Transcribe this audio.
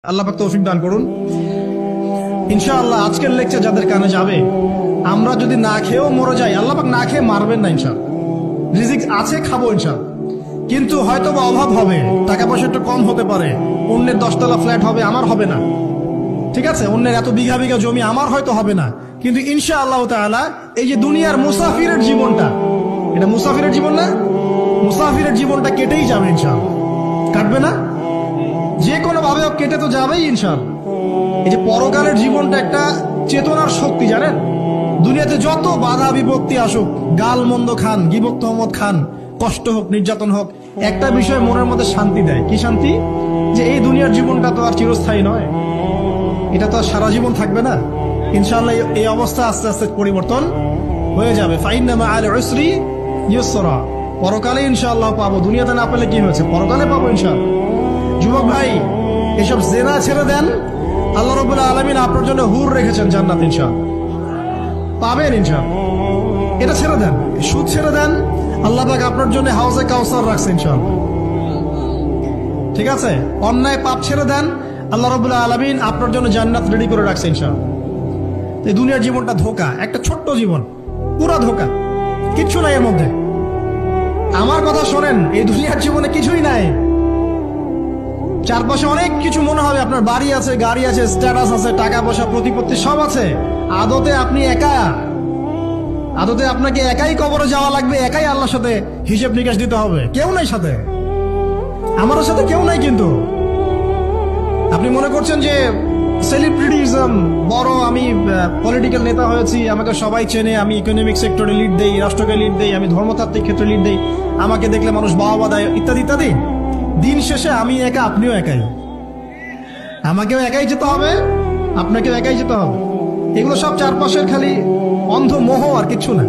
আল্লাহ পাক তৌফিক দান করুন। ইনশাআল্লাহ আজকের লেকচার যাদের কানে যাবে, আমরা যদি না খেয়েও মরে যাই, আল্লাহ পাক না খেয়ে মারবেন না ইনশাআল্লাহ। রিজিক আছে, খাবো ইনশাআল্লাহ। কিন্তু হয়তো বা অভাব হবে, টাকা পয়সা একটু কম হতে পারে, অন্যের 10 তলা ফ্ল্যাট হবে, আমার হবে না, ঠিক আছে, অন্যের এত বিঘা বিঘা জমি আমার হয়তো হবে না, কিন্তু ইনশাআল্লাহ তাআলা এই যে দুনিয়ার মুসাফিরের জীবনটা, এটা মুসাফিরের জীবন না, মুসাফিরের জীবনটা কেটেই যাবে ইনশাআল্লাহ। কাটবে না, যে কোনো ভাবে কেটে তো যাবেই ইনশাআল্লাহ। এই যে পরকালের জীবনটা একটা চেতনার শক্তি, জানেন, দুনিয়াতে যত বাধা বিপত্তি আসুক, গাল মন্দ খান, গীবত তহমত খান, কষ্ট হোক, নির্যাতন হোক, একটা বিষয় মনের মধ্যে শান্তি দেয়। কি শান্তি? যে এই দুনিয়ার জীবনটা তো আর চিরস্থায়ী নয়, এটা তো আর সারা জীবন থাকবে না। ইনশাআল্লাহ এই অবস্থা আস্তে আস্তে পরিবর্তন হয়ে যাবে। ফাইন্না মাআল উসরি ইউসরা, পরকালে ইনশাআল্লাহ পাবো, দুনিয়াতে না পেলে কি হয়েছে, পরকালে পাবো ইনশাআল্লাহ। যুবক ভাই, এসব জেনা ছেড়ে দেন, আল্লাহ রাব্বুল আলামিন আপনার জন্য হুর রেখেছেন জান্নাত, ইনশাআল্লাহ পাবেন ইনশাআল্লাহ। এটা ছেড়ে দেন, সুদ ছেড়ে দেন, আল্লাহ পাক আপনার জন্য হাউজে কাউসার রাখছে ইনশাআল্লাহ, ঠিক আছে। অন্যায় পাপ ছেড়ে দেন, আল্লাহ রাব্বুল আলামিন আপনার জন্য জান্নাত রেডি করে রাখছে ইনশাআল্লাহ। এই দুনিয়ার জীবনটা ধোঁকা, একটা ছোট্ট জীবন, পুরা ধোঁকা, কিচ্ছু নাই এর মধ্যে। আমার কথা শোনেন, এই দুনিয়ার জীবনে কিছুই নাই। চারপাশে অনেক কিছু মনে হবে, আপনার বাড়ি আছে, গাড়ি আছে, স্ট্যাটাস আছে, টাকা পয়সা, প্রতিপত্তি সব আছে। আদতে আপনি একা, আদতে আপনাকে একাই কবরে যাওয়া লাগবে, একাই আল্লাহর সাথে হিসেব নিকাশ দিতে হবে। কেউ নাই সাথে, আমারও সাথে কেউ নাই। কিন্তু আপনি মনে করছেন যে সেলিব্রিটিজম বড়, আমি পলিটিক্যাল নেতা হয়েছি, আমাকে সবাই চেনে, আমি ইকোনমিক সেক্টরে লিড দেই, রাষ্ট্রকে লিড দেই, আমি ধর্মতাত্ত্বিক ক্ষেত্রে লিড দেই, আমাকে দেখলে মানুষ বাহবা দেয়, ইত্যাদি ইত্যাদি। দিন শেষে আমি একা, আপনিও একাই, আমাকেও একাই যেতে হবে, আপনাকেও একাই যেতে হবে। এগুলো সব চারপাশের খালি অন্ধ মোহ, আর কিচ্ছু না।